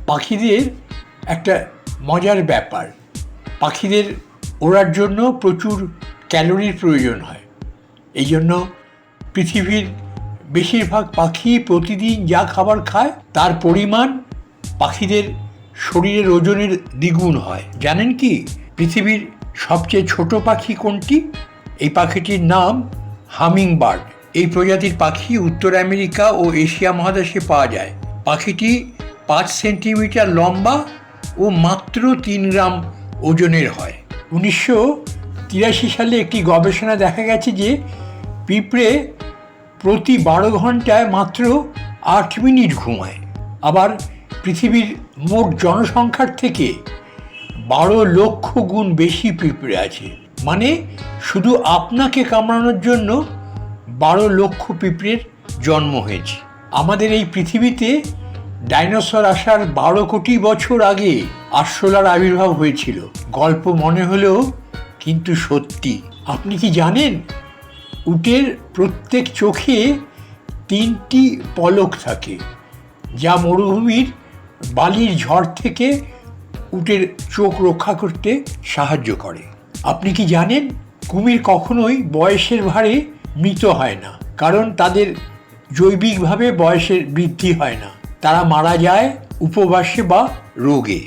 পাখিদের একটা মজার ব্যাপার, পাখিদের ওড়ার জন্য প্রচুর ক্যালোরির প্রয়োজন হয়। এই জন্য পৃথিবীর বেশিরভাগ পাখি প্রতিদিন যা খাবার খায় তার পরিমাণ পাখিদের শরীরের ওজনের দ্বিগুণ হয়। জানেন কি পৃথিবীর সবচেয়ে ছোট পাখি কোনটি? এই পাখিটির নাম হামিং বার্ড। এই প্রজাতির পাখি উত্তর আমেরিকা ও এশিয়া মহাদেশে পাওয়া যায়। পাখিটি 5 সেন্টিমিটার লম্বা ও মাত্র 3 গ্রাম ওজনের হয়। 1983 সালে একটি গবেষণা দেখা গেছে যে পিঁপড়ে প্রতি 12 ঘন্টায় মাত্র 8 মিনিট ঘুমায়। আবার পৃথিবীর মোট জনসংখ্যার থেকে 12 লক্ষ গুণ বেশি পিঁপড়ে আছে। মানে শুধু আপনাকে কামড়ানোর জন্য 12 লক্ষ পিঁপড়ের জন্ম হয়েছে। আমাদের এই পৃথিবীতে ডাইনোসর আসার 12 কোটি বছর আগে আরশোলার আবির্ভাব হয়েছিল। গল্প মনে হলেও কিন্তু সত্যি। আপনি কি জানেন উটের প্রত্যেক চোখে 3টি পলক থাকে, যা মরুভূমির বালির ঝড় থেকে উটের চোখ রক্ষা করতে সাহায্য করে। আপনি কি জানেন কুমির কখনোই বয়সের ভারে মৃত হয় না, কারণ তাদের জৈবিকভাবে বয়সের বৃদ্ধি হয় না। তারা মারা যায় উপবাসে বা রোগে।